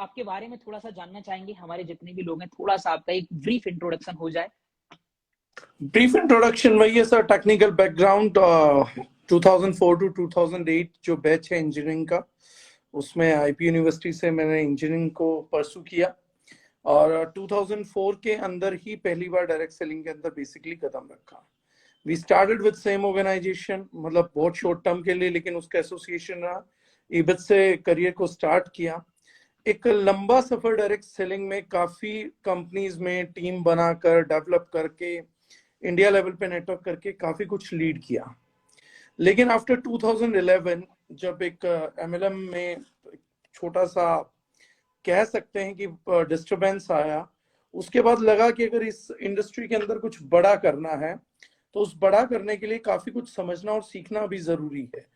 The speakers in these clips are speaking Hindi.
आपके बारे में थोड़ा सा जानना चाहेंगे, हमारे जितने भी लोग हैं, थोड़ा सा आपका एक ब्रीफ इंट्रोडक्शन हो जाए। ब्रीफ इंट्रोडक्शन वही है सर, टेक्निकल बैकग्राउंड 2004 टू 2008 जो बैच है इंजीनियरिंग का, उसमें आईपी यूनिवर्सिटी से मैंने इंजीनियरिंग को परसू किया और 2004 के अंदर ही पहली बार डायरेक्ट सेलिंग के अंदर बेसिकली कदम रखा। We started with same organisation, मतलब बहुत शॉर्ट टर्म के लिए, लेकिन उसका एसोसिएशन रहा, इबिट से करियर को स्टार्ट किया। एक लंबा सफर डायरेक्ट सेलिंग में, काफी कंपनीज में टीम बनाकर डेवलप करके इंडिया लेवल पे नेटवर्क करके काफी कुछ लीड किया। लेकिन आफ्टर 2011 जब एक एमएलएम में छोटा सा कह सकते हैं कि डिस्टरबेंस आया, उसके बाद लगा कि अगर इस इंडस्ट्री के अंदर कुछ बड़ा करना है तो उस बड़ा करने के लिए काफी कुछ समझना और सीखना भी जरूरी है।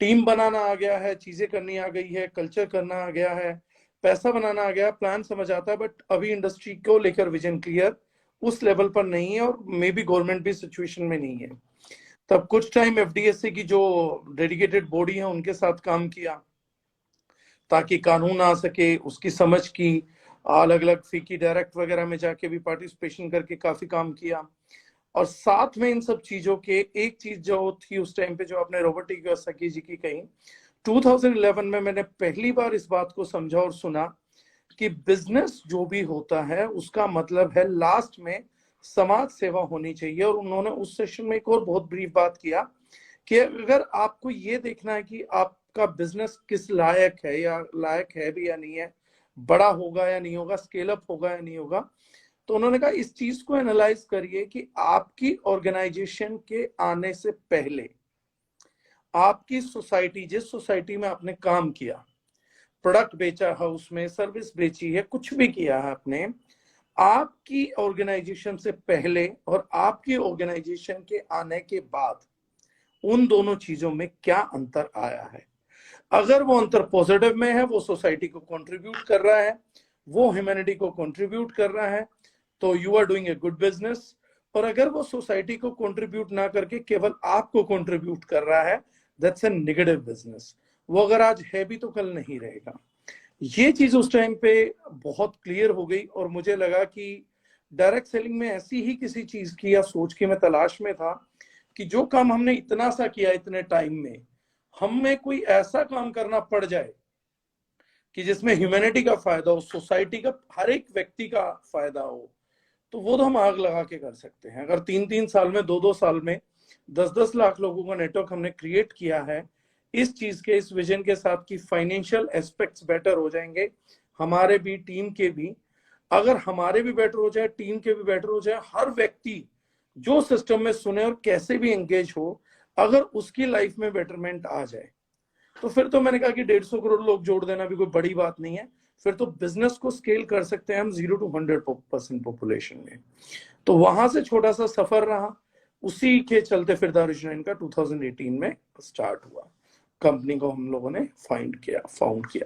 टीम बनाना आ गया है, चीजें करनी आ गई है, कल्चर करना आ गया है, पैसा बनाना आ गया, प्लान समझ आता है, बट अभी इंडस्ट्री को लेकर विजन क्लियर उस लेवल पर नहीं है और मे बी गवर्नमेंट भी सिचुएशन में नहीं है। तब कुछ टाइम एफडीएससी की जो डेडिकेटेड बॉडी है उनके साथ काम किया ताकि कानून आ सके, उसकी समझ की, अलग अलग फीकी डायरेक्ट वगैरह में जाके भी पार्टिसिपेशन करके काफी काम किया। और साथ में इन सब चीजों के एक चीज जो थी उस टाइम पे, जो आपने रॉबर्ट कियोसाकी जी की कही, 2011 में मैंने पहली बार इस बात को समझा और सुना कि बिजनेस जो भी होता है उसका मतलब है लास्ट में समाज सेवा होनी चाहिए। और उन्होंने उस सेशन में एक और बहुत ब्रीफ बात किया कि अगर आपको ये देखना है कि आपका बिजनेस किस लायक है, या लायक है भी या नहीं है, बड़ा होगा या नहीं होगा, स्केल अप होगा या नहीं होगा, तो उन्होंने कहा इस चीज को एनालाइज करिए कि आपकी ऑर्गेनाइजेशन के आने से पहले आपकी सोसाइटी, जिस सोसाइटी में आपने काम किया, प्रोडक्ट बेचा है, उसमें सर्विस बेची है, कुछ भी किया है आपने, आपकी ऑर्गेनाइजेशन से पहले और आपकी ऑर्गेनाइजेशन के आने के बाद उन दोनों चीजों में क्या अंतर आया है। अगर वो अंतर पॉजिटिव में है, वो सोसाइटी को कंट्रीब्यूट कर रहा है, वो ह्यूमैनिटी को कंट्रीब्यूट कर रहा है, तो you are doing a good business. और अगर वो सोसाइटी को कंट्रीब्यूट ना करके केवल आपको कंट्रीब्यूट कर रहा है, दैट्स ए नेगेटिव बिजनेस। वो अगर आज है भी तो कल नहीं रहेगा। ये चीज उस टाइम पे बहुत क्लियर हो गई और मुझे लगा कि डायरेक्ट सेलिंग में ऐसी ही किसी चीज की या सोच की मैं तलाश में था कि जो काम हमने इतना सा किया इतने टाइम में, हमें कोई ऐसा काम करना पड़ जाए कि जिसमें ह्यूमैनिटी का फायदा हो, सोसाइटी का, हर एक व्यक्ति का फायदा हो, तो वो तो हम आग लगा के कर सकते हैं। अगर 3-3 साल में, 2-2 साल में 10-10 लाख लोगों का नेटवर्क हमने क्रिएट किया है इस चीज के, इस विजन के साथ कि फाइनेंशियल एस्पेक्ट्स बेटर हो जाएंगे, हमारे भी, टीम के भी। अगर हमारे भी बेटर हो जाए, टीम के भी बेटर हो जाए, हर व्यक्ति जो सिस्टम में सुने और कैसे भी एंगेज हो, अगर उसकी लाइफ में बेटरमेंट आ जाए, तो फिर तो मैंने कहा कि 150 करोड़ लोग जोड़ देना भी कोई बड़ी बात नहीं है। फिर तो बिजनेस को स्केल कर सकते हैं हम 0 to 100% पॉपुलेशन में। तो वहां से छोटा सा सफर रहा, उसी के चलते फिर दारुशनाइन का 2018 में स्टार्ट हुआ। कंपनी को हम लोगों ने फाउंड किया।